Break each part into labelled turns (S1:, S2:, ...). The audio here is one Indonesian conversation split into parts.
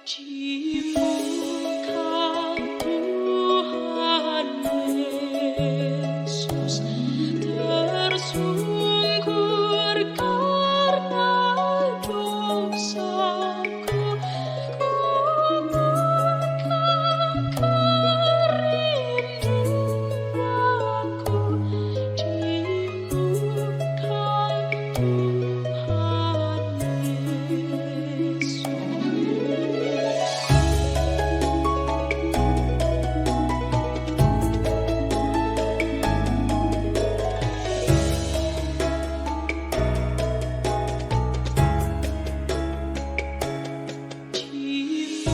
S1: Ciumkan Tuhan Yesus, tersungkur karena dosaku, kuburkan kerinduanku. Ciumkan Tuhan Yesus. Ciumkan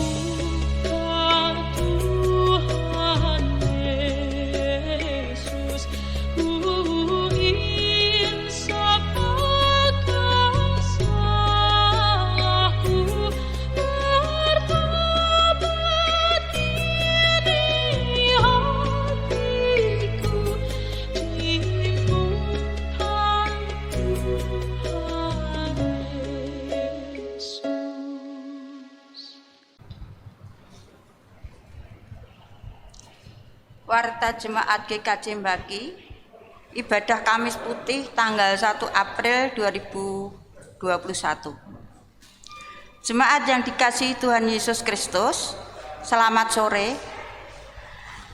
S1: Tuhan Yesus, ku ingin sapakan salahku, bertobat kini hatiku. Ciumkan Tuhan Yesus.
S2: Warta Jemaat GKJ Mbaki, ibadah Kamis Putih tanggal 1 April 2021. Jemaat yang dikasihi Tuhan Yesus Kristus, selamat sore.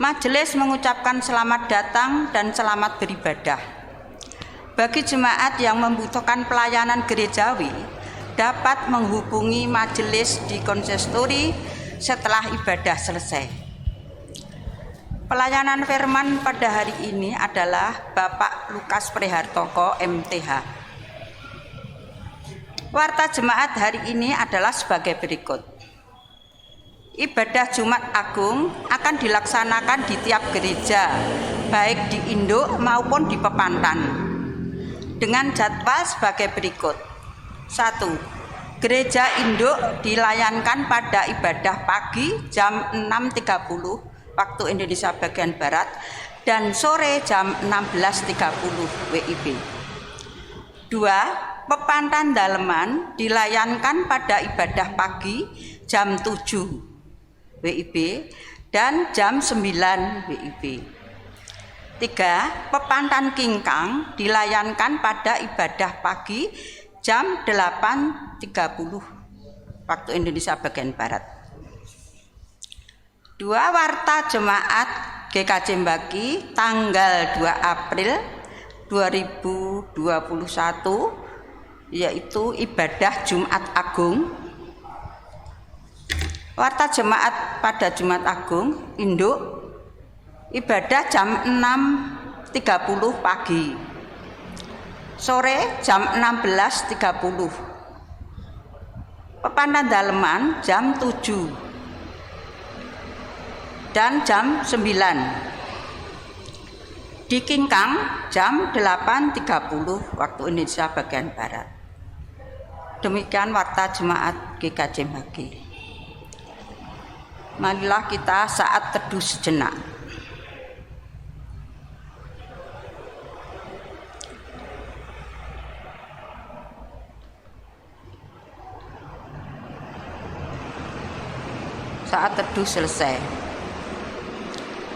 S2: Majelis mengucapkan selamat datang dan selamat beribadah. Bagi jemaat yang membutuhkan pelayanan gerejawi, dapat menghubungi majelis di konsistori setelah ibadah selesai. Pelayanan firman pada hari ini adalah Bapak Lukas Prihartoko MTH. Warta jemaat hari ini adalah sebagai berikut. Ibadah Jumat Agung akan dilaksanakan di tiap gereja, baik di induk maupun di pepantan, dengan jadwal sebagai berikut. 1. Gereja induk dilayankan pada ibadah pagi jam 6.30 waktu Indonesia bagian Barat dan sore jam 16.30 WIB. 2. Pepantan daleman dilayankan pada ibadah pagi jam 7 WIB dan jam 9 WIB. 3. Pepantan Kingkang dilayankan pada ibadah pagi jam 8.30 waktu Indonesia bagian Barat. 2. Warta Jemaat GKJ Mbaki tanggal 2 April 2021, yaitu ibadah Jumat Agung. Warta Jemaat pada Jumat Agung induk ibadah jam 6.30 pagi, sore jam 16.30. Pepantan daleman jam 7 dan jam 9. Di Kingkang jam 8.30 waktu Indonesia bagian Barat. Demikian warta jemaat GKJ Mbaki. Marilah kita saat teduh sejenak. Saat teduh selesai.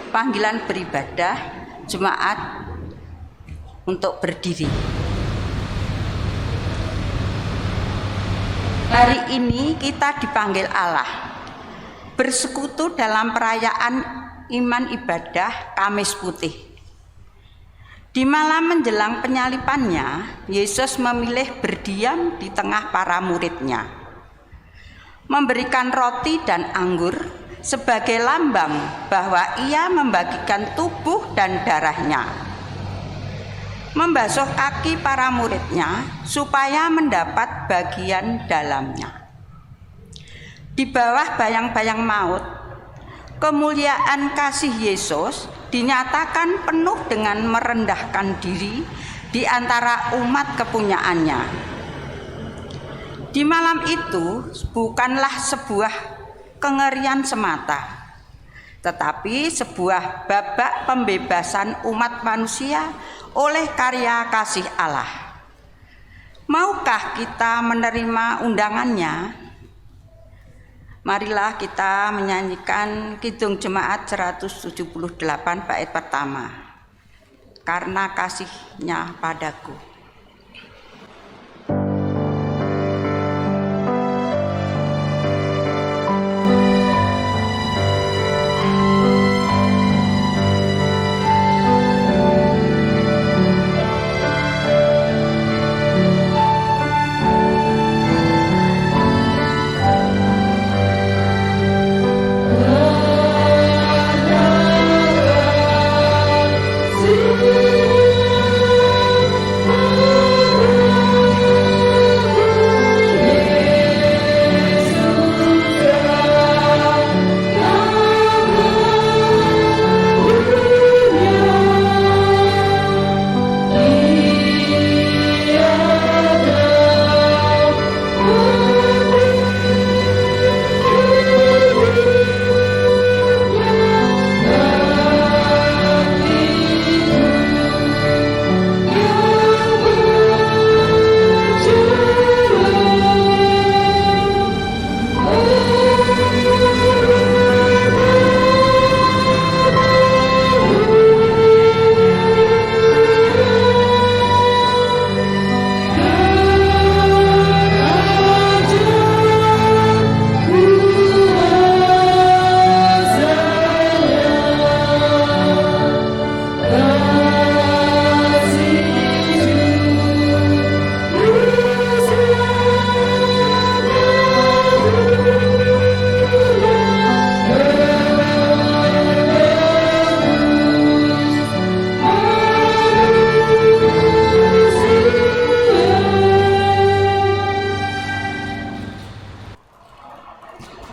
S2: Panggilan beribadah jemaat untuk berdiri. Hari ini kita dipanggil Allah bersekutu dalam perayaan iman ibadah Kamis Putih. Di malam menjelang penyalipannya, Yesus memilih berdiam di tengah para muridnya, memberikan roti dan anggur sebagai lambang bahwa ia membagikan tubuh dan darahnya, membasuh kaki para muridnya supaya mendapat bagian dalamnya. Di bawah bayang-bayang maut, kemuliaan kasih Yesus dinyatakan penuh dengan merendahkan diri di antara umat kepunyaannya. Di malam itu bukanlah sebuah kengerian semata, tetapi sebuah babak pembebasan umat manusia oleh karya kasih Allah. Maukah kita menerima undangannya? Marilah kita menyanyikan Kidung Jemaat 178 bait pertama. Karena kasihnya padaku.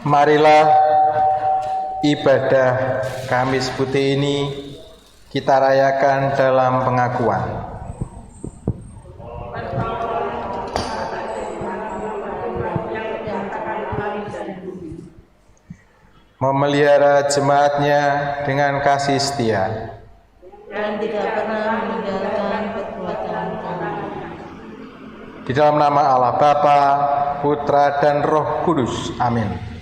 S3: Marilah ibadah Kamis Putih ini kita rayakan dalam pengakuan. Memelihara jemaatnya dengan kasih setia
S1: dan tidak pernah meninggalkan perbuatan kami.
S3: di dalam nama Allah Bapa, Putra dan Roh Kudus. Amin.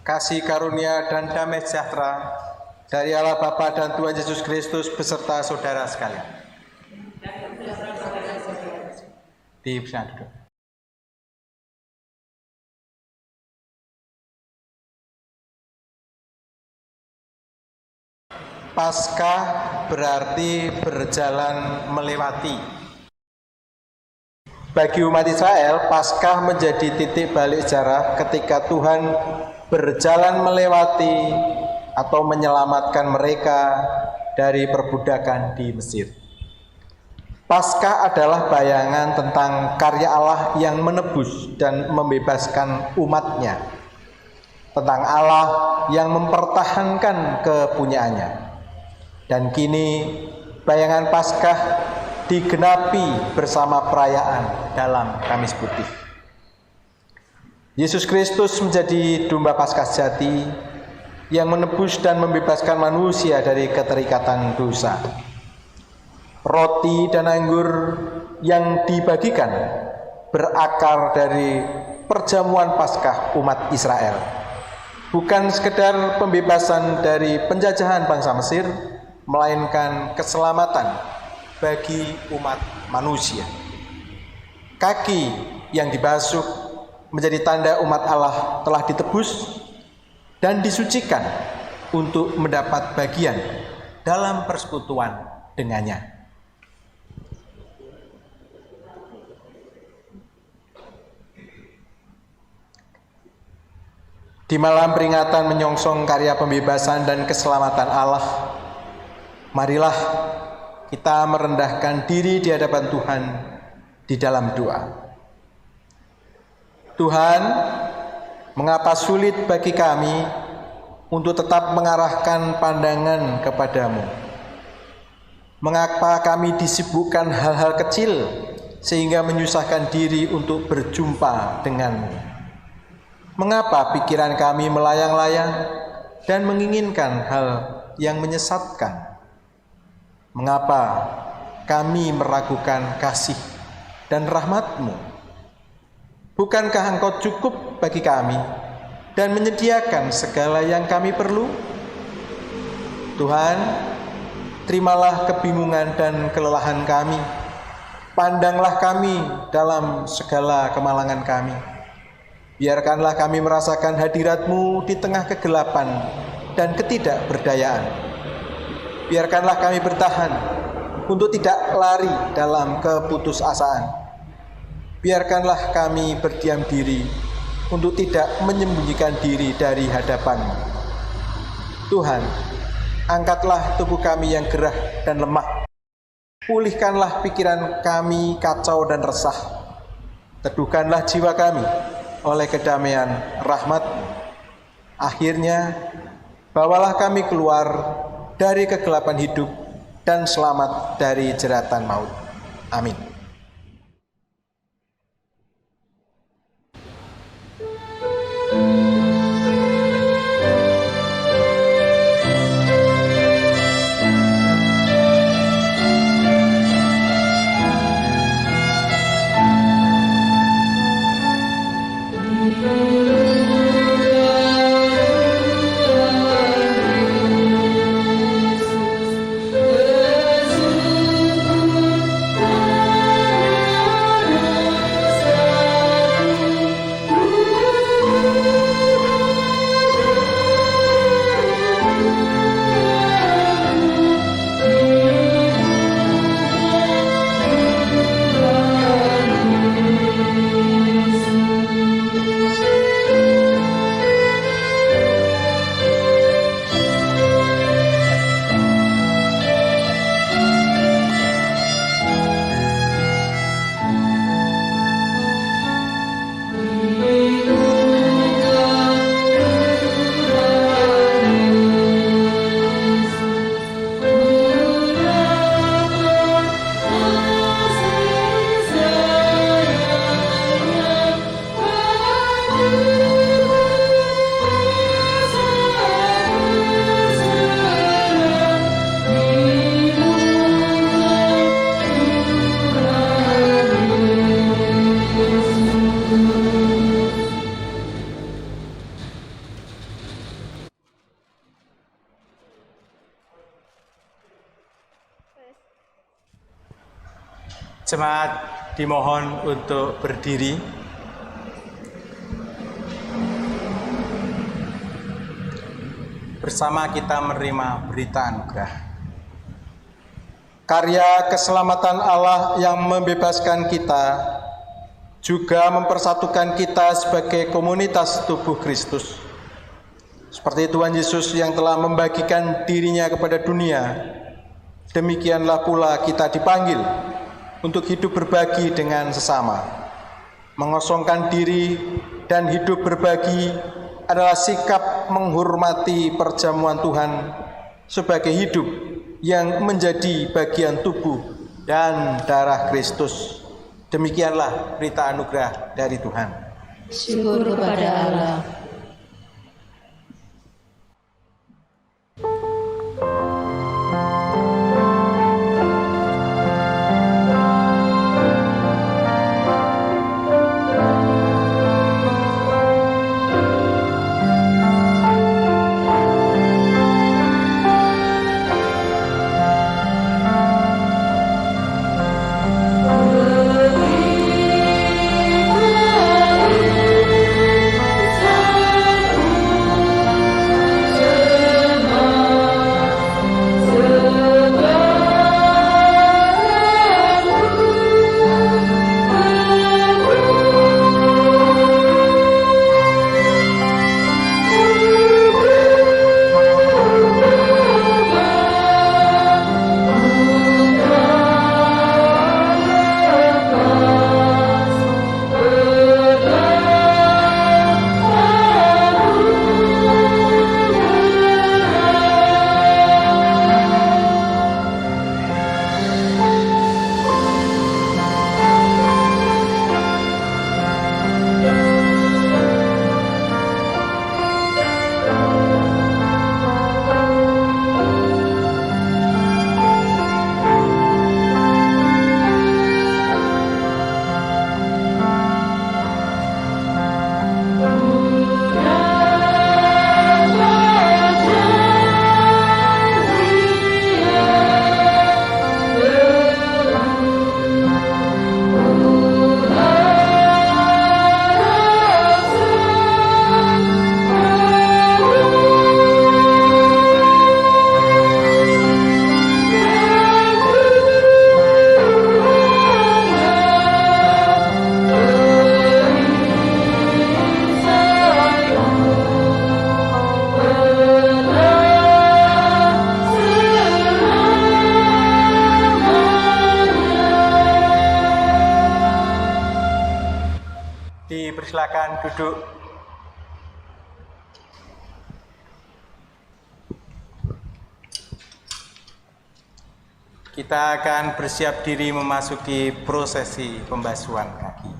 S3: Kasih karunia dan damai sejahtera dari Allah Bapa dan Tuhan Yesus Kristus beserta saudara sekalian. Dipersilakan duduk. Paskah berarti berjalan melewati. Bagi umat Israel, Paskah menjadi titik balik sejarah ketika Tuhan berjalan melewati atau menyelamatkan mereka dari perbudakan di Mesir. Paskah adalah bayangan tentang karya Allah yang menebus dan membebaskan umatnya, tentang Allah yang mempertahankan kepunyaannya. Dan kini bayangan Paskah digenapi bersama perayaan dalam Kamis Putih. Yesus Kristus menjadi domba Paskah sejati yang menebus dan membebaskan manusia dari keterikatan dosa. Roti dan anggur yang dibagikan berakar dari perjamuan Paskah umat Israel. Bukan sekedar pembebasan dari penjajahan bangsa Mesir, melainkan keselamatan bagi umat manusia. Kaki yang dibasuh menjadi tanda umat Allah telah ditebus dan disucikan untuk mendapat bagian dalam persekutuan dengannya. Di malam peringatan menyongsong karya pembebasan dan keselamatan Allah, marilah kita merendahkan diri di hadapan Tuhan di dalam doa. Tuhan, mengapa sulit bagi kami untuk tetap mengarahkan pandangan kepadamu? Mengapa kami disibukkan hal-hal kecil sehingga menyusahkan diri untuk berjumpa denganmu. Mengapa pikiran kami melayang-layang dan menginginkan hal yang menyesatkan? Mengapa kami meragukan kasih dan rahmat-Mu? Bukankah Engkau cukup bagi kami dan menyediakan segala yang kami perlu? Tuhan, terimalah kebingungan dan kelelahan kami. Pandanglah kami dalam segala kemalangan kami. Biarkanlah kami merasakan hadirat-Mu di tengah kegelapan dan ketidakberdayaan. Biarkanlah kami bertahan untuk tidak lari dalam keputusasaan. Biarkanlah kami berdiam diri untuk tidak menyembunyikan diri dari hadapan-Mu. Tuhan, angkatlah tubuh kami yang gerah dan lemah. Pulihkanlah pikiran kami kacau dan resah. Teduhkanlah jiwa kami oleh kedamaian rahmat-Mu. Akhirnya, bawalah kami keluar dari kegelapan hidup dan selamat dari jeratan maut. Amin. Jemaat dimohon untuk berdiri. Bersama kita menerima berita anugerah. Karya keselamatan Allah yang membebaskan kita juga mempersatukan kita sebagai komunitas tubuh Kristus. Seperti Tuhan Yesus yang telah membagikan dirinya kepada dunia, demikianlah pula kita dipanggil untuk hidup berbagi dengan sesama. Mengosongkan diri dan hidup berbagi adalah sikap menghormati perjamuan Tuhan sebagai hidup yang menjadi bagian tubuh dan darah Kristus. Demikianlah berita anugerah dari Tuhan.
S1: Syukur kepada Allah.
S4: Sang
S3: silakan duduk. Kita akan bersiap diri memasuki prosesi pembasuhan kaki.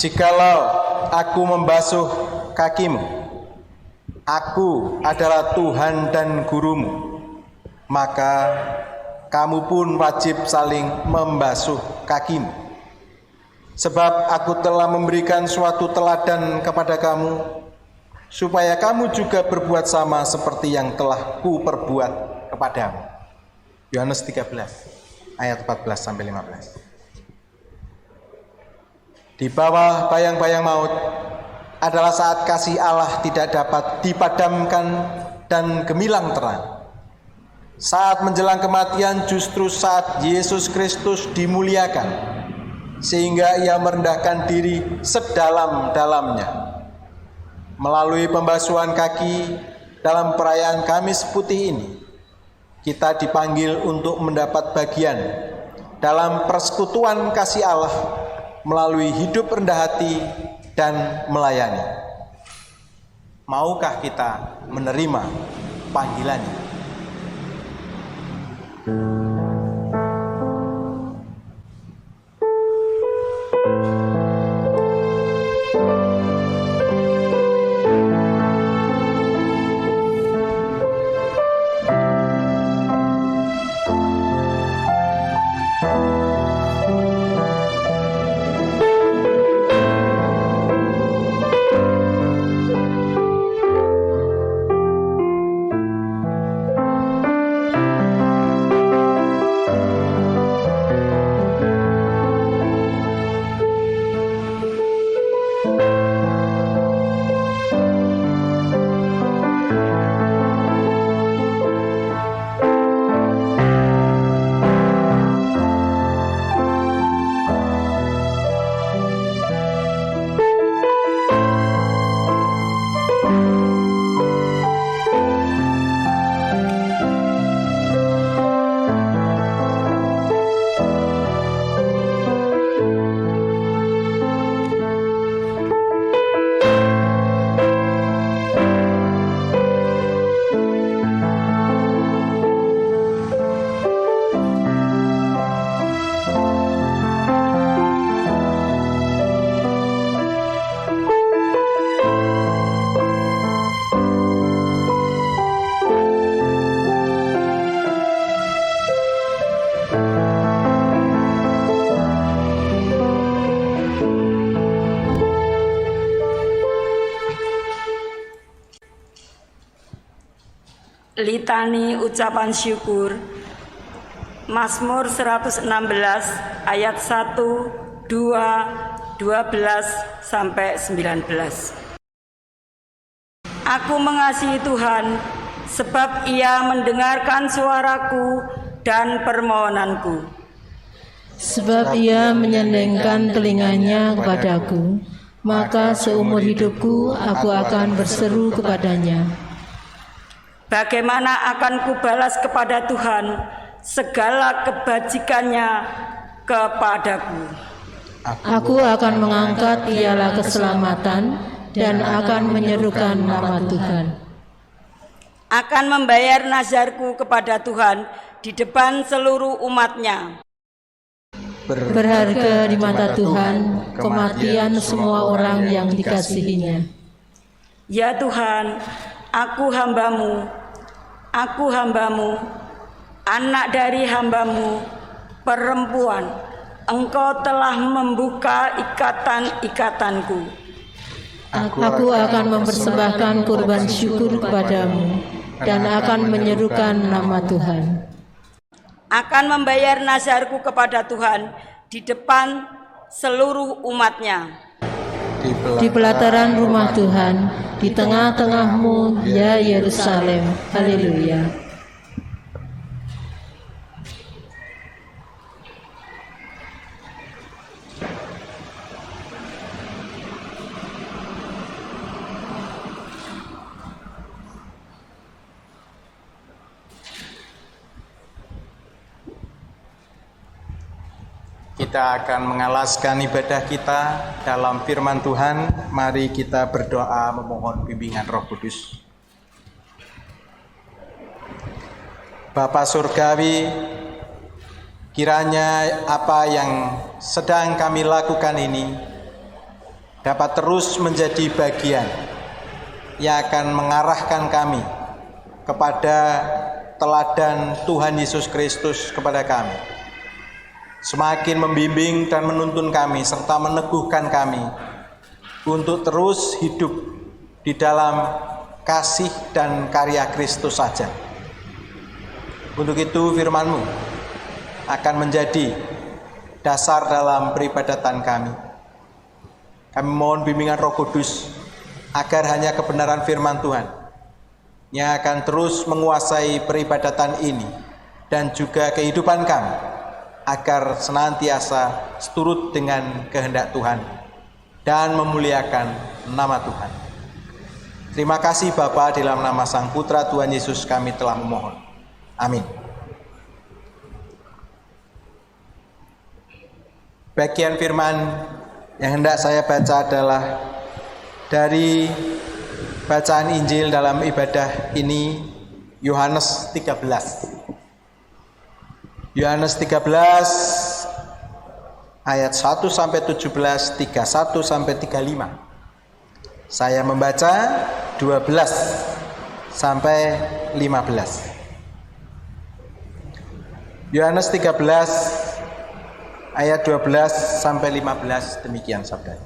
S3: Jikalau aku membasuh kakimu, aku adalah Tuhan dan gurumu, maka kamu pun wajib saling membasuh kakimu. Sebab aku telah memberikan suatu teladan kepada kamu, supaya kamu juga berbuat sama seperti yang telah kuperbuat kepadamu. Yohanes 13 ayat 14-15. Di bawah bayang-bayang maut adalah saat kasih Allah tidak dapat dipadamkan dan gemilang terang. Saat menjelang kematian justru saat Yesus Kristus dimuliakan, sehingga ia merendahkan diri sedalam-dalamnya. Melalui pembasuhan kaki dalam perayaan Kamis Putih ini, kita dipanggil untuk mendapat bagian dalam persekutuan kasih Allah melalui hidup rendah hati dan melayani. Maukah kita menerima panggilannya?
S4: Litani ucapan syukur. Mazmur 116 ayat 1, 2, 12 sampai 19. Aku mengasihi Tuhan sebab Ia mendengarkan suaraku dan permohonanku.
S1: Sebab Ia menyandengkan telinganya kepadaku, maka seumur hidupku aku akan berseru kepadanya.
S4: Bagaimana akan kubalas kepada Tuhan segala kebajikannya kepadaku?
S1: Aku akan mengangkat piala keselamatan dan akan menyerukan nama Tuhan.
S4: Akan membayar nazarku kepada Tuhan di depan seluruh umat-Nya.
S1: Berharga di mata Tuhan kematian semua orang yang dikasihinya.
S4: Ya Tuhan, aku hambamu, anak dari hambamu, perempuan. Engkau telah membuka ikatan-ikatanku.
S1: Aku akan mempersembahkan kurban syukur kepadamu dan akan menyerukan nama Tuhan.
S4: Akan membayar nazarku kepada Tuhan di depan seluruh umat-Nya.
S1: Di pelataran rumah Tuhan, di tengah-tengahmu, ya Yerusalem. Haleluya.
S3: kita akan mengalaskan ibadah kita dalam firman Tuhan. Mari kita berdoa memohon bimbingan Roh Kudus. Bapa Surgawi, kiranya apa yang sedang kami lakukan ini dapat terus menjadi bagian yang akan mengarahkan kami kepada teladan Tuhan Yesus Kristus kepada kami. Semakin membimbing dan menuntun kami serta meneguhkan kami untuk terus hidup di dalam kasih dan karya Kristus saja. Untuk itu firman-Mu akan menjadi dasar dalam peribadatan kami. Kami mohon bimbingan Roh Kudus agar hanya kebenaran firman Tuhan yang akan terus menguasai peribadatan ini dan juga kehidupan kami, agar senantiasa seturut dengan kehendak Tuhan dan memuliakan nama Tuhan. Terima kasih Bapa, dalam nama Sang Putra Tuhan Yesus kami telah memohon. Amin. Bagian firman yang hendak saya baca adalah dari bacaan Injil dalam ibadah ini, Yohanes 13. Yohanes 13 ayat 1 sampai 17, 31 sampai 35. Saya membaca 12 sampai 15. Yohanes 13 ayat 12 sampai 15, demikian sabda.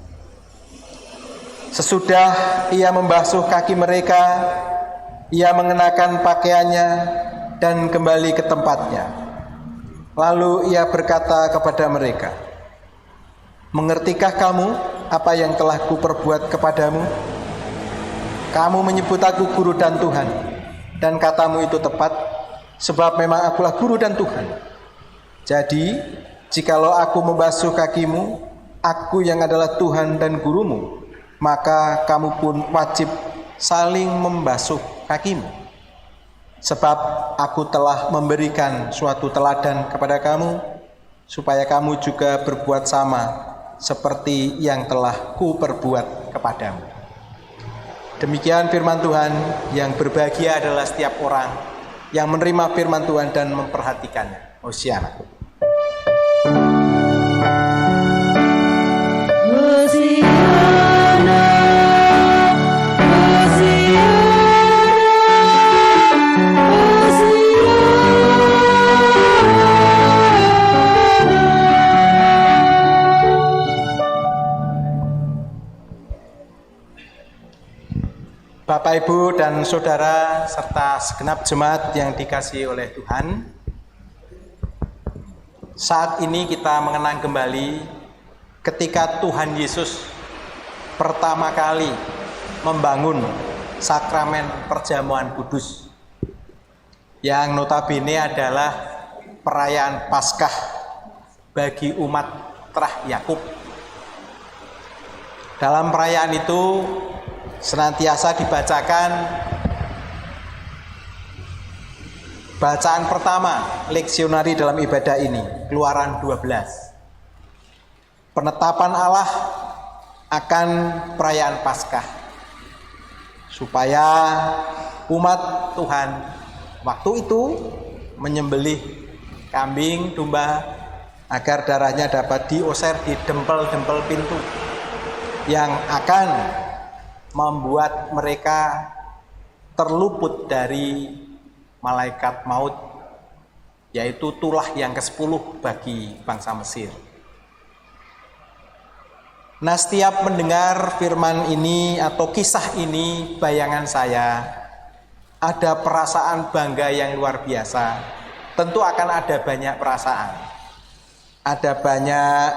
S3: Sesudah ia membasuh kaki mereka, ia mengenakan pakaiannya dan kembali ke tempatnya. Lalu ia berkata kepada mereka, "Mengertikah kamu apa yang telah kuperbuat kepadamu? Kamu menyebut aku guru dan Tuhan, dan katamu itu tepat, sebab memang akulah guru dan Tuhan. Jadi, jikalau aku membasuh kakimu, aku yang adalah Tuhan dan gurumu, maka kamu pun wajib saling membasuh kakimu. Sebab aku telah memberikan suatu teladan kepada kamu, supaya kamu juga berbuat sama seperti yang telah kuperbuat kepadamu." Demikian firman Tuhan. Yang berbahagia adalah setiap orang yang menerima firman Tuhan dan memperhatikannya. Hosiana. Bapak, Ibu, dan Saudara, serta segenap jemaat yang dikasihi oleh Tuhan, saat ini kita mengenang kembali ketika Tuhan Yesus pertama kali membangun sakramen perjamuan kudus, yang notabene adalah perayaan Paskah bagi umat Terah Yakub. Dalam perayaan itu senantiasa dibacakan bacaan pertama leksionari dalam ibadah ini, Keluaran 12. Penetapan Allah akan perayaan Paskah, supaya umat Tuhan waktu itu menyembelih kambing domba agar darahnya dapat dioser di dempel-dempel pintu yang akan membuat mereka terluput dari malaikat maut, yaitu tulah yang ke-10 bagi bangsa Mesir. Nah, setiap mendengar firman ini atau kisah ini, bayangan saya ada perasaan bangga yang luar biasa. Tentu akan ada banyak perasaan, ada banyak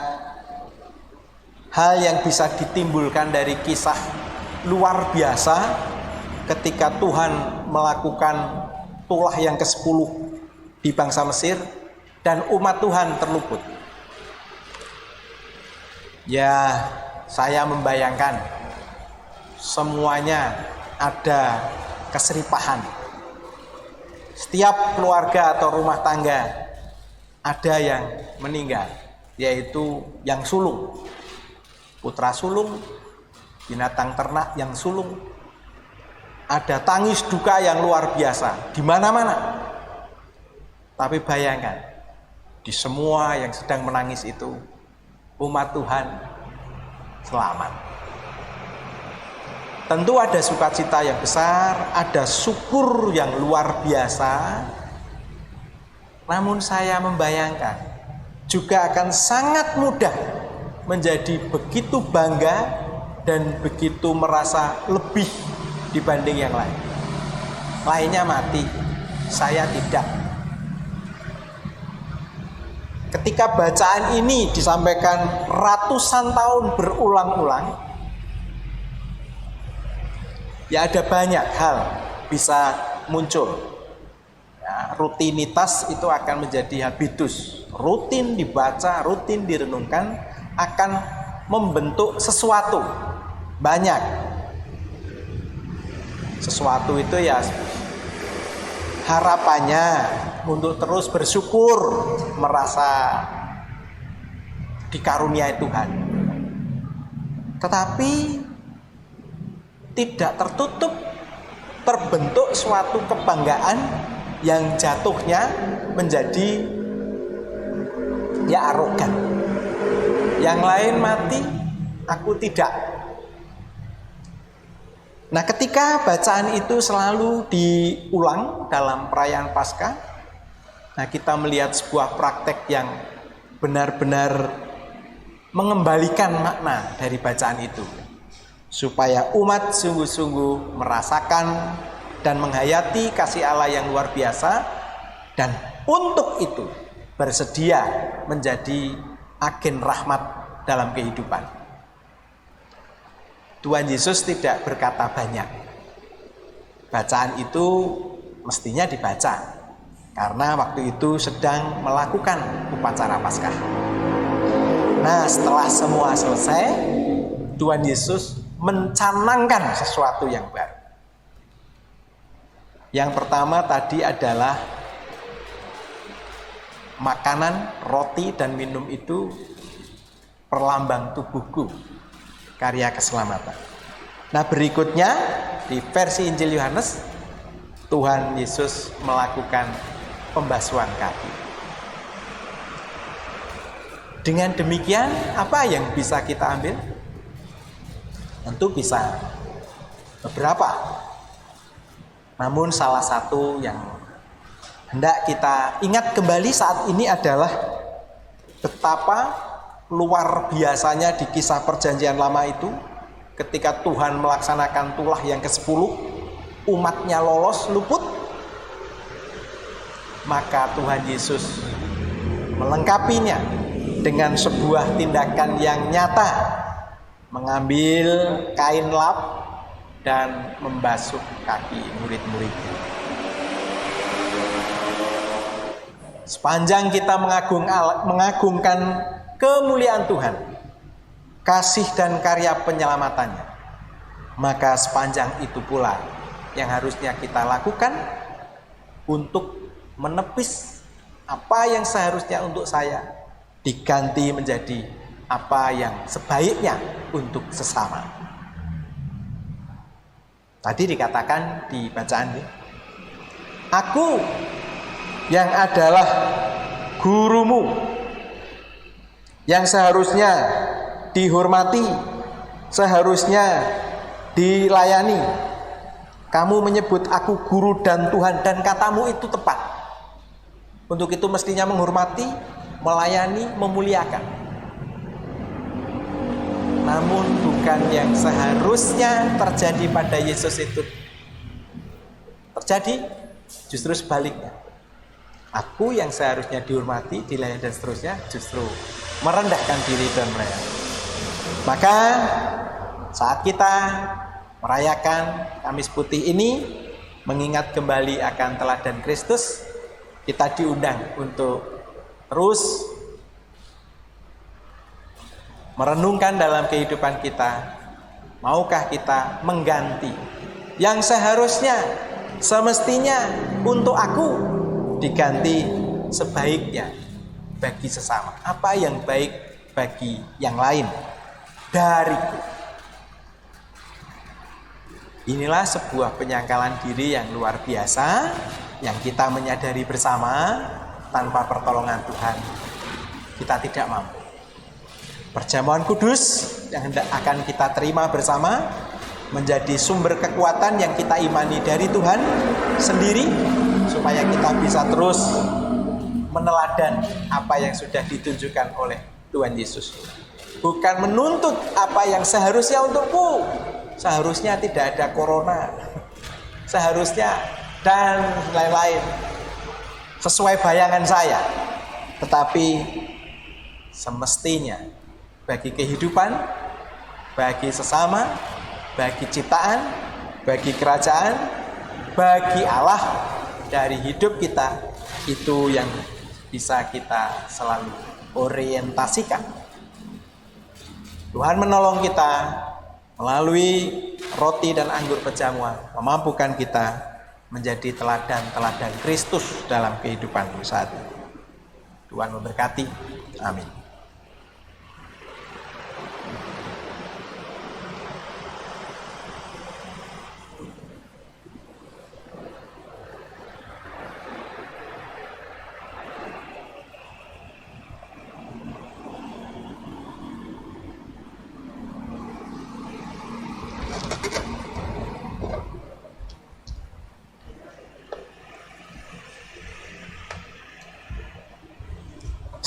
S3: hal yang bisa ditimbulkan dari kisah luar biasa ketika Tuhan melakukan tulah yang ke-10 di bangsa Mesir dan umat Tuhan terluput. Ya, saya membayangkan semuanya ada keseripahan. Setiap keluarga atau rumah tangga ada yang meninggal. yaitu yang sulung. Putra sulung, binatang ternak yang sulung. Ada tangis duka yang luar biasa di mana-mana. Tapi bayangkan, di semua yang sedang menangis itu, umat Tuhan selamat. Tentu ada sukacita yang besar, ada syukur yang luar biasa. Namun saya membayangkan juga akan sangat mudah menjadi begitu bangga dan begitu merasa lebih dibanding yang lain. Lainnya mati, saya tidak. Ketika bacaan ini disampaikan ratusan tahun berulang-ulang, ya ada banyak hal bisa muncul. Ya, rutinitas itu akan menjadi habitus. Rutin dibaca, rutin direnungkan akan membentuk sesuatu. Banyak. Sesuatu itu ya harapannya untuk terus bersyukur, merasa dikaruniai Tuhan. Tetapi tidak tertutup, terbentuk suatu kebanggaan yang jatuhnya menjadi ya arogan. Yang lain mati, aku tidak. Nah, ketika bacaan itu selalu diulang dalam perayaan Paskah, nah kita melihat sebuah praktek yang benar-benar mengembalikan makna dari bacaan itu, supaya umat sungguh-sungguh merasakan dan menghayati kasih Allah yang luar biasa, dan untuk itu bersedia menjadi agen rahmat dalam kehidupan. Tuhan Yesus tidak berkata banyak. Bacaan itu mestinya dibaca, karena waktu itu sedang melakukan upacara Paskah. Nah, setelah semua selesai, Tuhan Yesus mencanangkan sesuatu yang baru. Yang pertama tadi adalah makanan, roti dan minum itu perlambang tubuhku, karya keselamatan. Nah, berikutnya di versi Injil Yohanes, Tuhan Yesus melakukan pembasuhan kaki. Dengan demikian, apa yang bisa kita ambil? Tentu bisa beberapa. Namun salah satu yang hendak kita ingat kembali saat ini adalah betapa luar biasanya di kisah perjanjian lama itu, ketika Tuhan melaksanakan tulah yang ke-10, umatnya lolos, luput, maka Tuhan Yesus melengkapinya dengan sebuah tindakan yang nyata, mengambil kain lap dan membasuh kaki murid-muridnya. Sepanjang kita mengagungkan kemuliaan Tuhan, kasih dan karya penyelamatannya, maka sepanjang itu pula yang harusnya kita lakukan untuk menepis apa yang seharusnya untuk saya, diganti menjadi apa yang sebaiknya untuk sesama. Tadi dikatakan di bacaan ini, aku yang adalah gurumu, yang seharusnya dihormati, seharusnya dilayani. Kamu menyebut aku guru dan Tuhan, dan katamu itu tepat. Untuk itu mestinya menghormati, melayani, memuliakan. Namun bukan yang seharusnya terjadi pada Yesus itu terjadi, justru sebaliknya. Aku yang seharusnya dihormati, dilayani dan seterusnya, justru merendahkan diri dan melayani. Maka saat kita merayakan Kamis Putih ini, mengingat kembali akan teladan Kristus, kita diundang untuk terus merenungkan dalam kehidupan kita. Maukah kita mengganti yang seharusnya, semestinya untuk aku, diganti sebaiknya bagi sesama? Apa yang baik bagi yang lain dariku? Inilah sebuah penyangkalan diri yang luar biasa yang kita menyadari bersama. Tanpa pertolongan Tuhan kita tidak mampu. Perjamuan kudus yang hendak akan kita terima bersama menjadi sumber kekuatan yang kita imani dari Tuhan sendiri, supaya kita bisa terus meneladan apa yang sudah ditunjukkan oleh Tuhan Yesus. Bukan menuntut apa yang seharusnya untukku. Seharusnya tidak ada corona. Seharusnya dan lain-lain sesuai bayangan saya. Tetapi semestinya bagi kehidupan, bagi sesama, bagi ciptaan, bagi kerajaan, bagi Allah, dari hidup kita, itu yang bisa kita selalu orientasikan. Tuhan menolong kita melalui roti dan anggur perjamuan, memampukan kita menjadi teladan-teladan Kristus dalam kehidupan saat ini. Tuhan memberkati. Amin.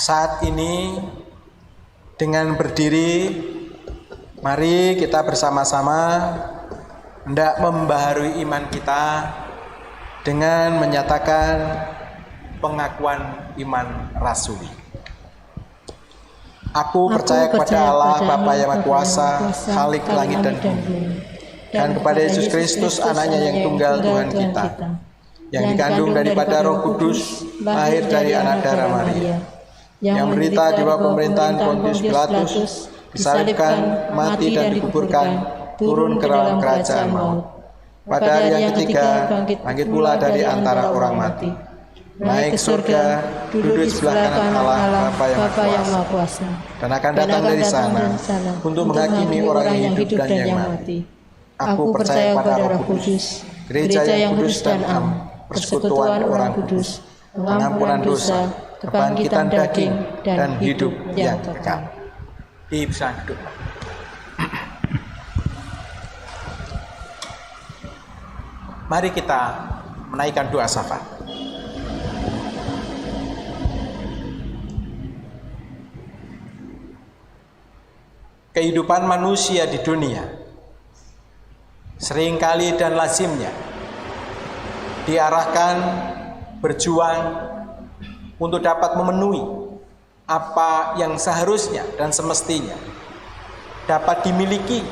S3: Saat ini dengan berdiri, mari kita bersama-sama hendak membaharui iman kita dengan menyatakan pengakuan iman rasuli. Aku percaya kepada Allah Bapa yang Maha Kuasa, Khalik langit dan bumi, dan kepada Yesus Kristus anaknya yang tunggal Tuhan kita, yang dikandung daripada Roh Kudus, lahir dari anak darah Maria, yang menderita di bawah pemerintahan Pontius Pilatus, disalibkan, mati dan dikuburkan, turun ke dalam kerajaan maut. Pada hari yang ketiga, bangkit pula dari antara orang mati, naik ke surga, duduk di sebelah kanan Allah Bapa yang Maha Kuasa, dan akan datang dari sana untuk menghakimi orang yang hidup dan yang mati. Aku percaya pada Roh Kudus, gereja yang kudus dan am, persekutuan orang kudus, pengampunan dosa, kebangkitan daging, dan hidup yang kekal. Bisa duduk. Mari kita menaikkan doa syafaat. Kehidupan manusia di dunia seringkali dan lazimnya diarahkan berjuang untuk dapat memenuhi apa yang seharusnya dan semestinya dapat dimiliki,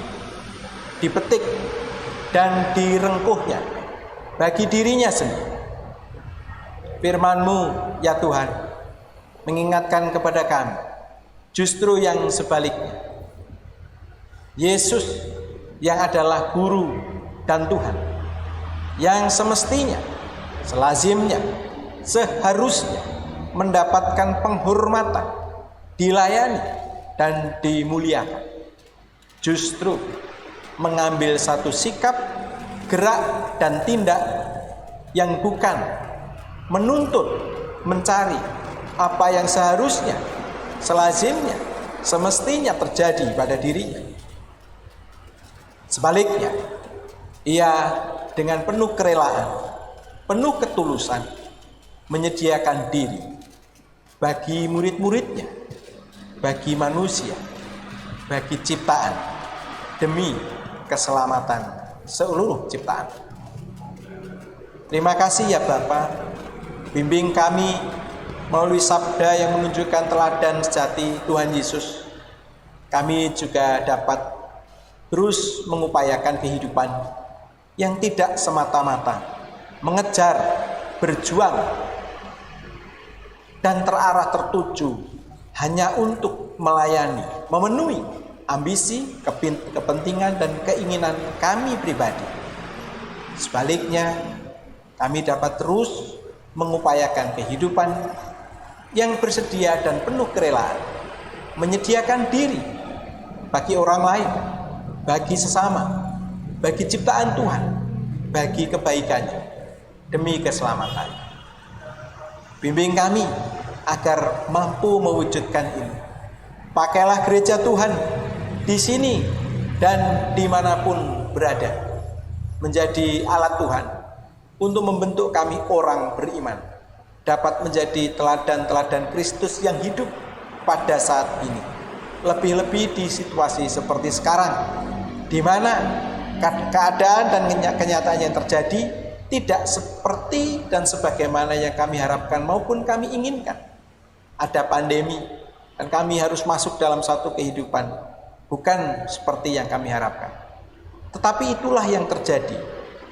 S3: dipetik, dan direngkuhnya bagi dirinya sendiri. Firman-Mu, ya Tuhan, mengingatkan kepada kami justru yang sebaliknya. Yesus yang adalah Guru dan Tuhan, yang semestinya, selazimnya, seharusnya mendapatkan penghormatan, dilayani dan dimuliakan, justru mengambil satu sikap, gerak dan tindak yang bukan menuntut, mencari apa yang seharusnya, selazimnya, semestinya terjadi pada dirinya. Sebaliknya, ia dengan penuh kerelaan, penuh ketulusan menyediakan diri bagi murid-muridnya, bagi manusia, bagi ciptaan, demi keselamatan seluruh ciptaan. Terima kasih ya Bapa, bimbing kami melalui sabda yang menunjukkan teladan sejati Tuhan Yesus. Kami juga dapat terus mengupayakan kehidupan yang tidak semata-mata mengejar, berjuang, dan terarah tertuju hanya untuk melayani, memenuhi ambisi, kepentingan, dan keinginan kami pribadi. Sebaliknya, kami dapat terus mengupayakan kehidupan yang bersedia dan penuh kerelaan menyediakan diri bagi orang lain, bagi sesama, bagi ciptaan Tuhan, bagi kebaikannya, demi keselamatannya. Bimbing kami agar mampu mewujudkan ini. Pakailah gereja Tuhan di sini dan dimanapun berada, menjadi alat Tuhan untuk membentuk kami orang beriman, dapat menjadi teladan-teladan Kristus yang hidup pada saat ini. Lebih-lebih di situasi seperti sekarang, di mana keadaan dan kenyataan yang terjadi tidak seperti dan sebagaimana yang kami harapkan maupun kami inginkan. Ada pandemi dan kami harus masuk dalam satu kehidupan bukan seperti yang kami harapkan. Tetapi itulah yang terjadi.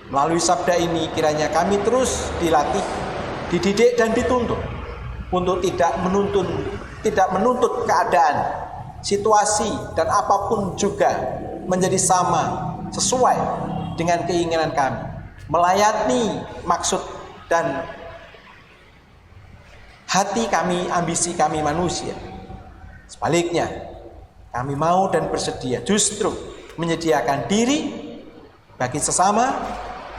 S3: Melalui sabda ini kiranya kami terus dilatih, dididik dan dituntut untuk tidak menuntut keadaan, situasi dan apapun juga menjadi sama sesuai dengan keinginan kami, melayani maksud dan hati kami, ambisi kami manusia. Sebaliknya, kami mau dan bersedia justru menyediakan diri bagi sesama,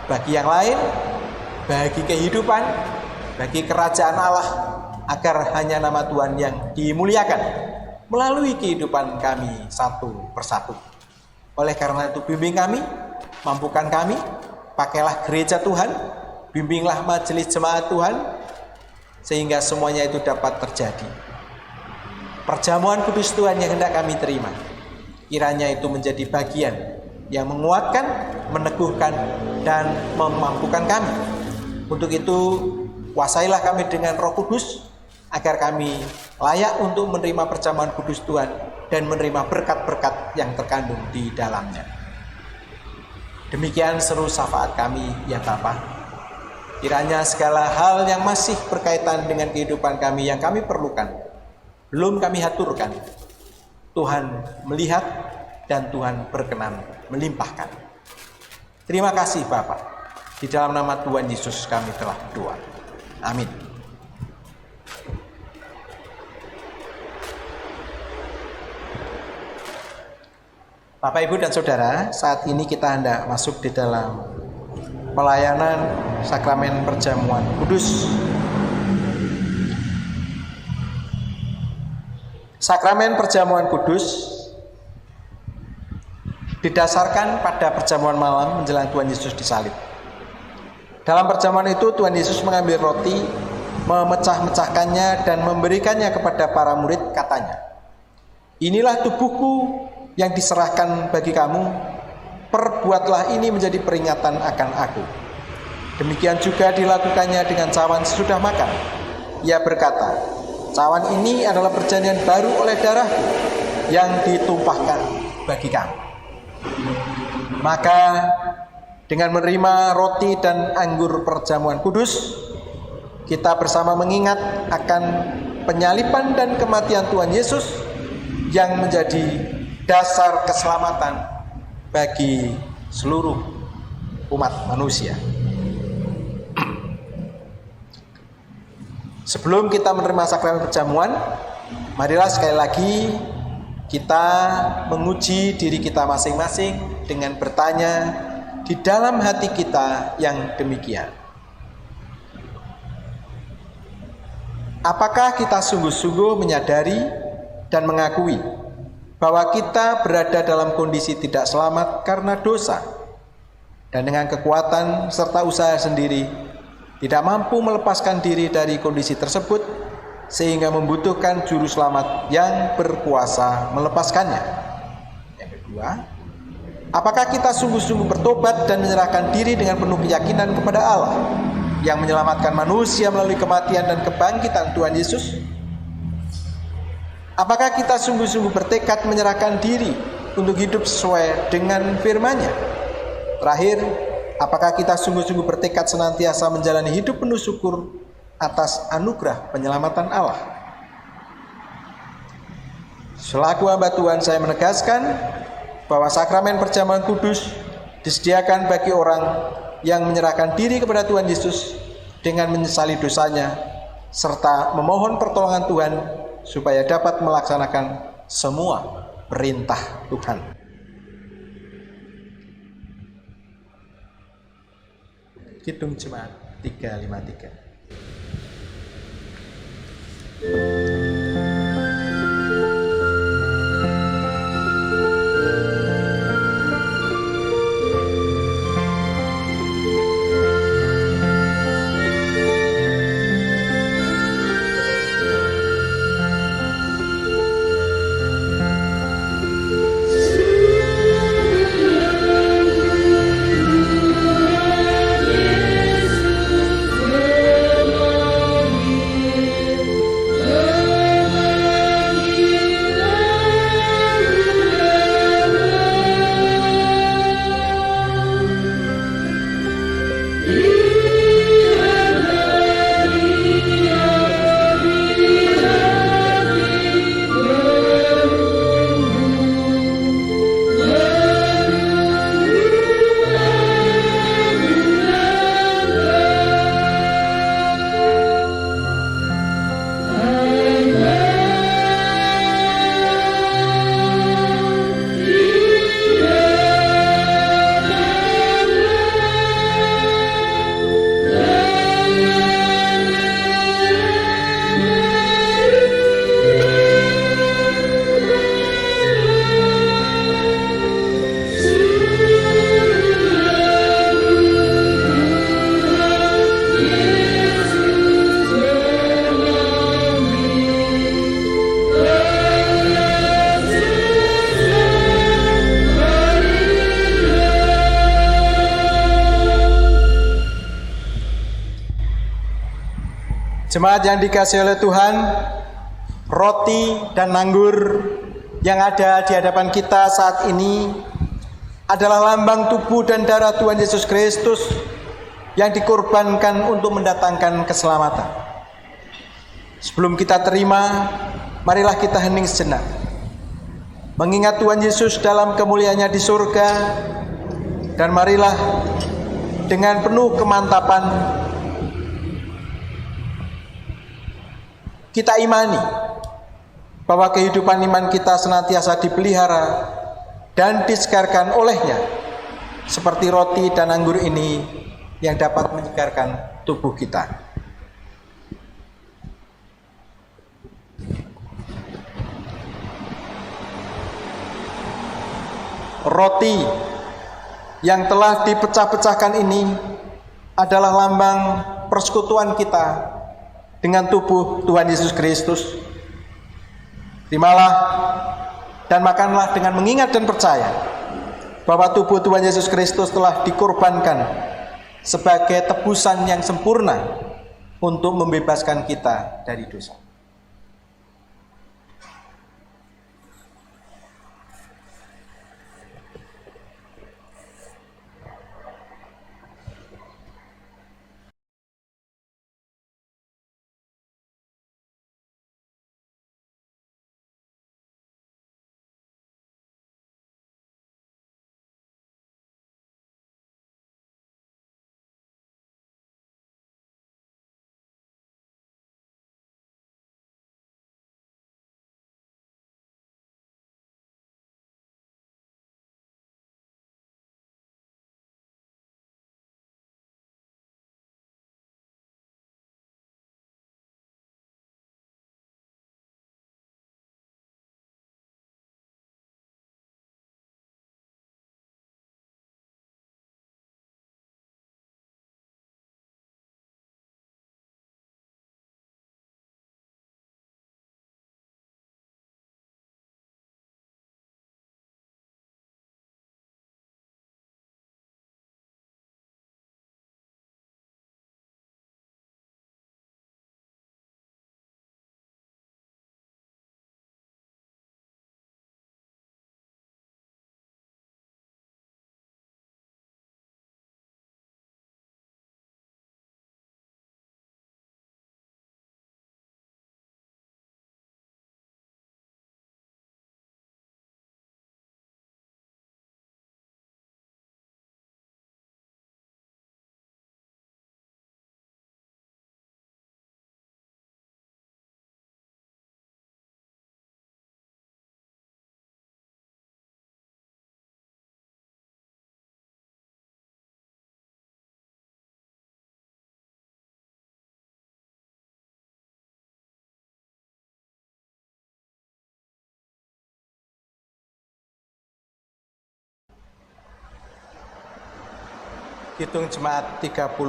S3: bagi yang lain, bagi kehidupan, bagi kerajaan Allah, agar hanya nama Tuhan yang dimuliakan melalui kehidupan kami satu persatu. Oleh karena itu bimbing kami, mampukan kami, pakailah gereja Tuhan, bimbinglah majelis jemaat Tuhan, sehingga semuanya itu dapat terjadi. Perjamuan kudus Tuhan yang hendak kami terima, kiranya itu menjadi bagian yang menguatkan, meneguhkan, dan memampukan kami. Untuk itu, kuasailah kami dengan Roh Kudus, agar kami layak untuk menerima perjamuan kudus Tuhan dan menerima berkat-berkat yang terkandung di dalamnya. Demikian seru syafaat kami, ya Bapa. Kiranya segala hal yang masih berkaitan dengan kehidupan kami yang kami perlukan, belum kami haturkan, Tuhan melihat dan Tuhan berkenan melimpahkan. Terima kasih Bapa. Di dalam nama Tuhan Yesus kami telah berdoa. Amin. Bapak, Ibu, dan Saudara, saat ini kita hendak masuk di dalam pelayanan sakramen perjamuan kudus. Sakramen perjamuan kudus didasarkan pada perjamuan malam menjelang Tuhan Yesus disalib. Dalam perjamuan itu Tuhan Yesus mengambil roti, memecah-mecahkannya dan memberikannya kepada para murid, katanya, "Inilah tubuhku yang diserahkan bagi kamu, perbuatlah ini menjadi peringatan akan aku." Demikian juga dilakukannya dengan cawan sesudah makan. Ia berkata, "Cawan ini adalah perjanjian baru oleh darahku yang ditumpahkan bagi kamu." Maka dengan menerima roti dan anggur perjamuan kudus, kita bersama mengingat akan penyaliban dan kematian Tuhan Yesus yang menjadi dasar keselamatan bagi seluruh umat manusia. Sebelum kita menerima sakramen perjamuan, marilah sekali lagi kita menguji diri kita masing-masing dengan bertanya di dalam hati kita yang demikian. Apakah kita sungguh-sungguh menyadari dan mengakui bahwa kita berada dalam kondisi tidak selamat karena dosa, dan dengan kekuatan serta usaha sendiri tidak mampu melepaskan diri dari kondisi tersebut, sehingga membutuhkan juru selamat yang berkuasa melepaskannya? Yang kedua, apakah kita sungguh-sungguh bertobat dan menyerahkan diri dengan penuh keyakinan kepada Allah yang menyelamatkan manusia melalui kematian dan kebangkitan Tuhan Yesus? Apakah kita sungguh-sungguh bertekad menyerahkan diri untuk hidup sesuai dengan firman-Nya? Terakhir, apakah kita sungguh-sungguh bertekad senantiasa menjalani hidup penuh syukur atas anugerah penyelamatan Allah? Selaku hamba Tuhan, saya menegaskan bahwa sakramen perjamuan kudus disediakan bagi orang yang menyerahkan diri kepada Tuhan Yesus dengan menyesali dosanya serta memohon pertolongan Tuhan supaya dapat melaksanakan semua perintah Tuhan. Kidung Jemaat 353. Jemaat yang dikasihi oleh Tuhan, roti dan anggur yang ada di hadapan kita saat ini adalah lambang tubuh dan darah Tuhan Yesus Kristus yang dikorbankan untuk mendatangkan keselamatan. Sebelum kita terima, marilah kita hening sejenak, mengingat Tuhan Yesus dalam kemuliaannya di surga, dan marilah dengan penuh kemantapan kita imani bahwa kehidupan iman kita senantiasa dipelihara dan disegarkan olehnya, seperti roti dan anggur ini yang dapat menyegarkan tubuh kita. Roti yang telah dipecah-pecahkan ini adalah lambang persekutuan kita dengan tubuh Tuhan Yesus Kristus. Terimalah dan makanlah dengan mengingat dan percaya bahwa tubuh Tuhan Yesus Kristus telah dikorbankan sebagai tebusan yang sempurna untuk membebaskan kita dari dosa. Hitung jemaat 35.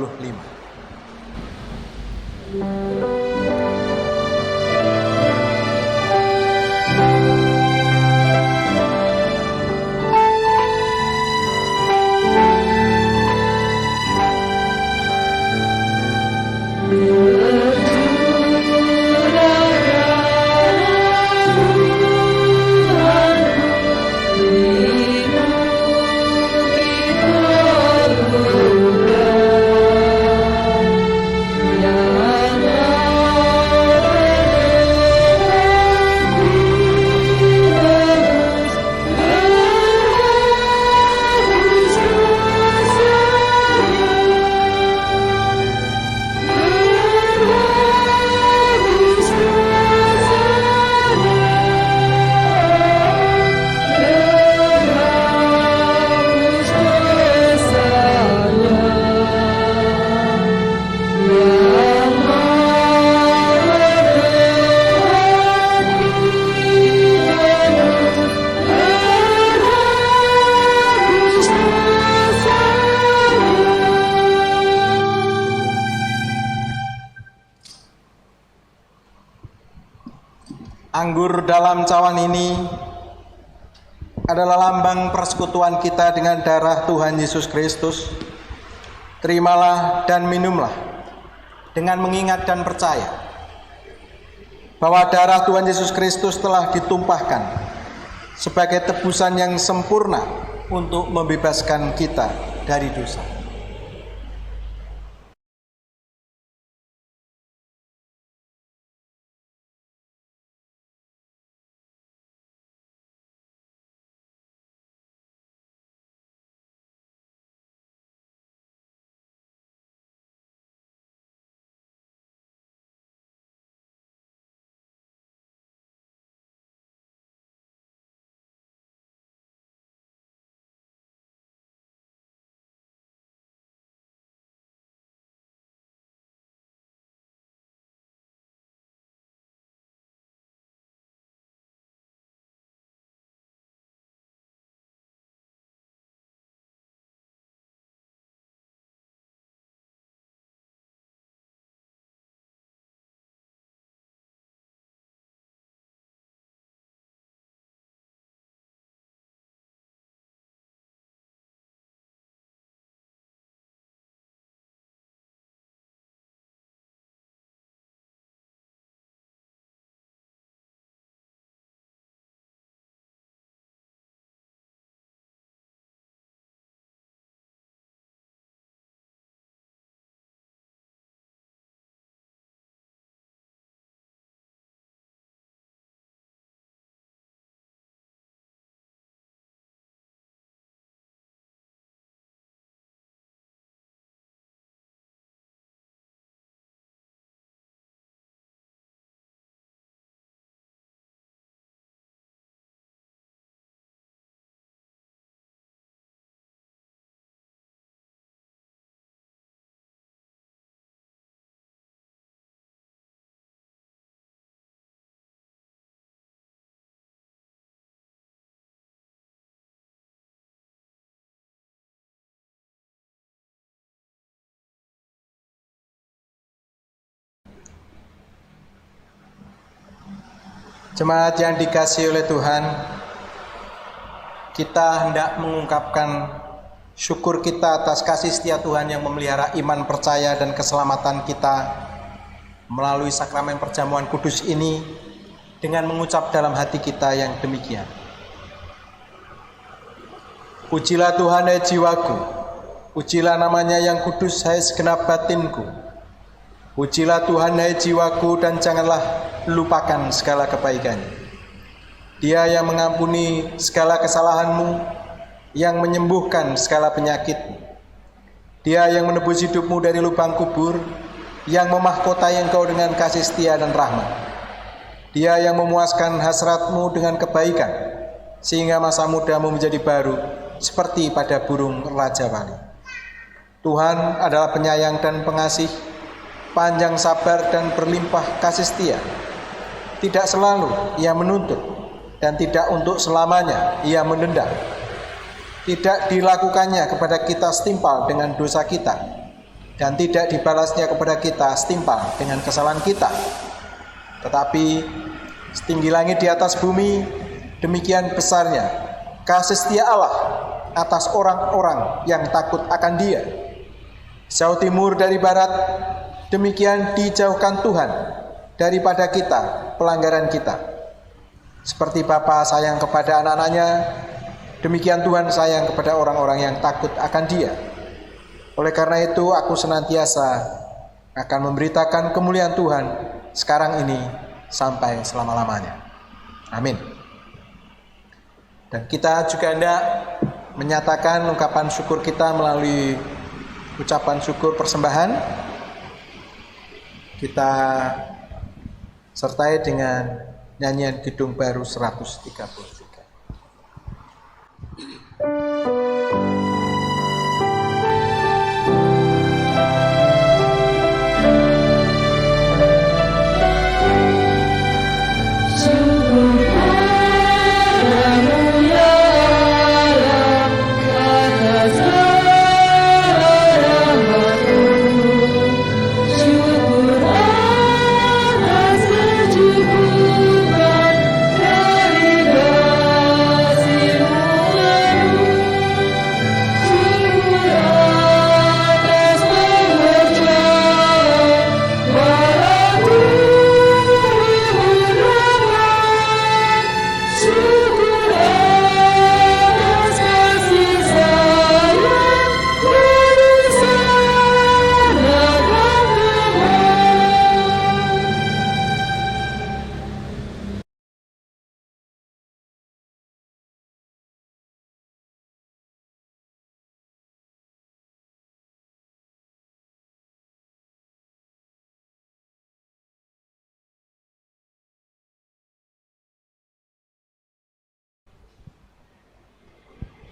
S3: Anggur dalam cawan ini adalah lambang persekutuan kita dengan darah Tuhan Yesus Kristus. Terimalah dan minumlah dengan mengingat dan percaya bahwa darah Tuhan Yesus Kristus telah ditumpahkan sebagai tebusan yang sempurna untuk membebaskan kita dari dosa. Jemaat yang dikasihi oleh Tuhan, kita hendak mengungkapkan syukur kita atas kasih setia Tuhan yang memelihara iman, percaya, dan keselamatan kita melalui sakramen perjamuan kudus ini dengan mengucap dalam hati kita yang demikian. Pujilah Tuhan, hai jiwaku, pujilah namanya yang kudus, hai segenap batinku. Pujilah Tuhan, hai jiwaku, dan janganlah lupakan segala kebaikannya. Dia yang mengampuni segala kesalahanmu, yang menyembuhkan segala penyakitmu. Dia yang menebus hidupmu dari lubang kubur, yang memahkotai engkau dengan kasih setia dan rahmat. Dia yang memuaskan hasratmu dengan kebaikan, sehingga masa mudamu menjadi baru, seperti pada burung raja-wali. Tuhan adalah penyayang dan pengasih, panjang sabar dan berlimpah kasih setia. Tidak selalu ia menuntut, dan tidak untuk selamanya ia mendendam. tidak dilakukannya kepada kita setimpal dengan dosa kita, dan tidak dibalasnya kepada kita setimpal dengan kesalahan kita. Tetapi setinggi langit di atas bumi, demikian besarnya kasih setia Allah atas orang-orang yang takut akan Dia. Jauh timur dari barat, demikian dijauhkan Tuhan daripada kita pelanggaran kita. Seperti Bapa sayang kepada anak-anaknya, demikian Tuhan sayang kepada orang-orang yang takut akan Dia. Oleh karena itu aku senantiasa akan memberitakan kemuliaan Tuhan sekarang ini sampai selama-lamanya. Amin. Dan kita juga hendak menyatakan ungkapan syukur kita melalui ucapan syukur persembahan. Kita sertai dengan nyanyian Kidung Baru 133.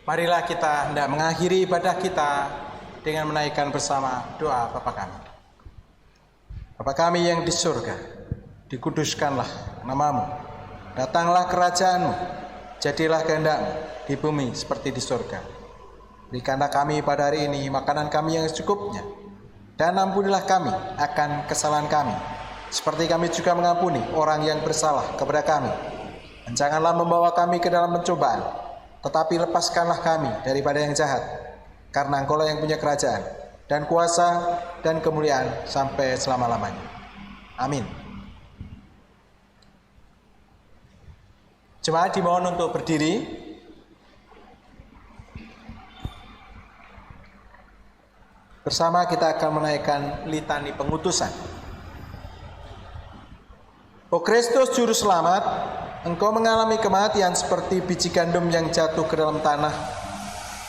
S3: Marilah kita hendak mengakhiri ibadah kita dengan menaikkan bersama doa Bapa kami. Bapa kami yang di surga, dikuduskanlah namamu, datanglah kerajaanmu, jadilah kehendakmu di bumi seperti di surga. Berikanlah kami pada hari ini makanan kami yang secukupnya, dan ampunilah kami akan kesalahan kami, seperti kami juga mengampuni orang yang bersalah kepada kami. Dan janganlah membawa kami ke dalam pencobaan, tetapi lepaskanlah kami daripada yang jahat, karena Engkau-lah yang punya kerajaan, dan kuasa, dan kemuliaan sampai selama-lamanya. Amin. Jemaat dimohon untuk berdiri. Bersama kita akan menaikkan litani pengutusan. O Kristus Juru Selamat, Engkau mengalami kematian seperti biji gandum yang jatuh ke dalam tanah.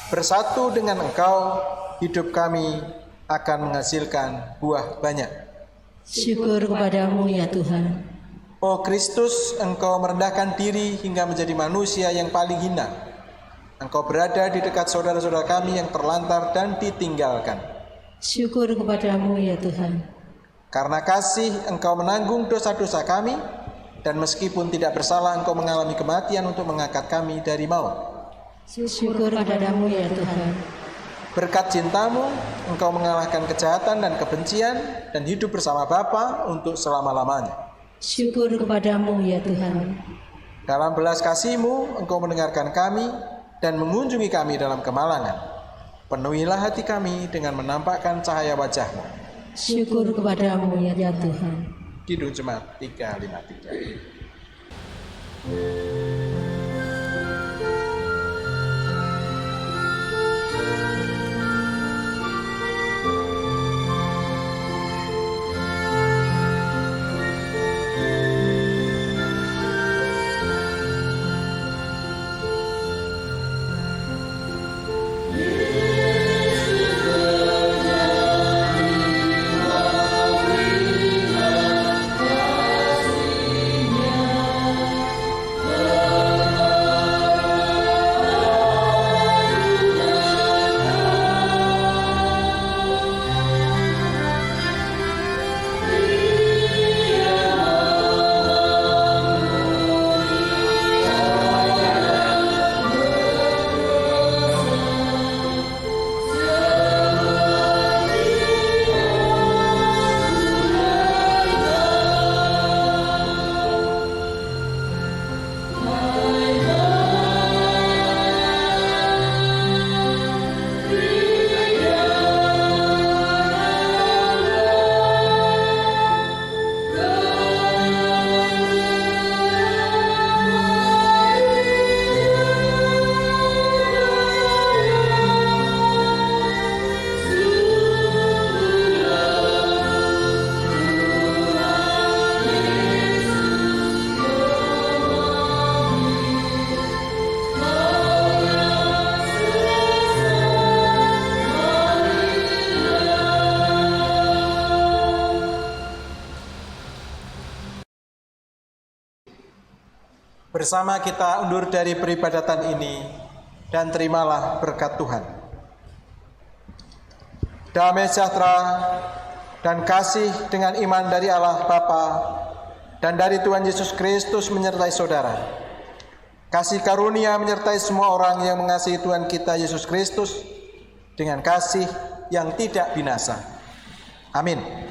S3: Bersatu dengan Engkau, hidup kami akan menghasilkan buah banyak.
S1: Syukur kepadamu ya Tuhan.
S3: O Kristus, Engkau merendahkan diri hingga menjadi manusia yang paling hina. Engkau berada di dekat saudara-saudara kami yang terlantar dan ditinggalkan.
S1: Syukur kepadamu ya Tuhan.
S3: Karena kasih, Engkau menanggung dosa-dosa kami, dan meskipun tidak bersalah, Engkau mengalami kematian untuk mengangkat kami dari maut.
S1: Syukur kepadamu ya Tuhan.
S3: Berkat cintamu, Engkau mengalahkan kejahatan dan kebencian, dan hidup bersama Bapa untuk selama-lamanya.
S1: Syukur kepadamu ya Tuhan.
S3: Dalam belas kasih-Mu, Engkau mendengarkan kami dan mengunjungi kami dalam kemalangan. Penuhilah hati kami dengan menampakkan cahaya wajah-Mu.
S1: Syukur kepadamu ya Tuhan.
S3: Kidung Jemaat 353.
S5: Oh
S3: Bersama kita undur dari peribadatan ini dan terimalah berkat Tuhan. Damai sejahtera dan kasih dengan iman dari Allah Bapa dan dari Tuhan Yesus Kristus menyertai saudara. Kasih karunia menyertai semua orang yang mengasihi Tuhan kita Yesus Kristus dengan kasih yang tidak binasa. Amin.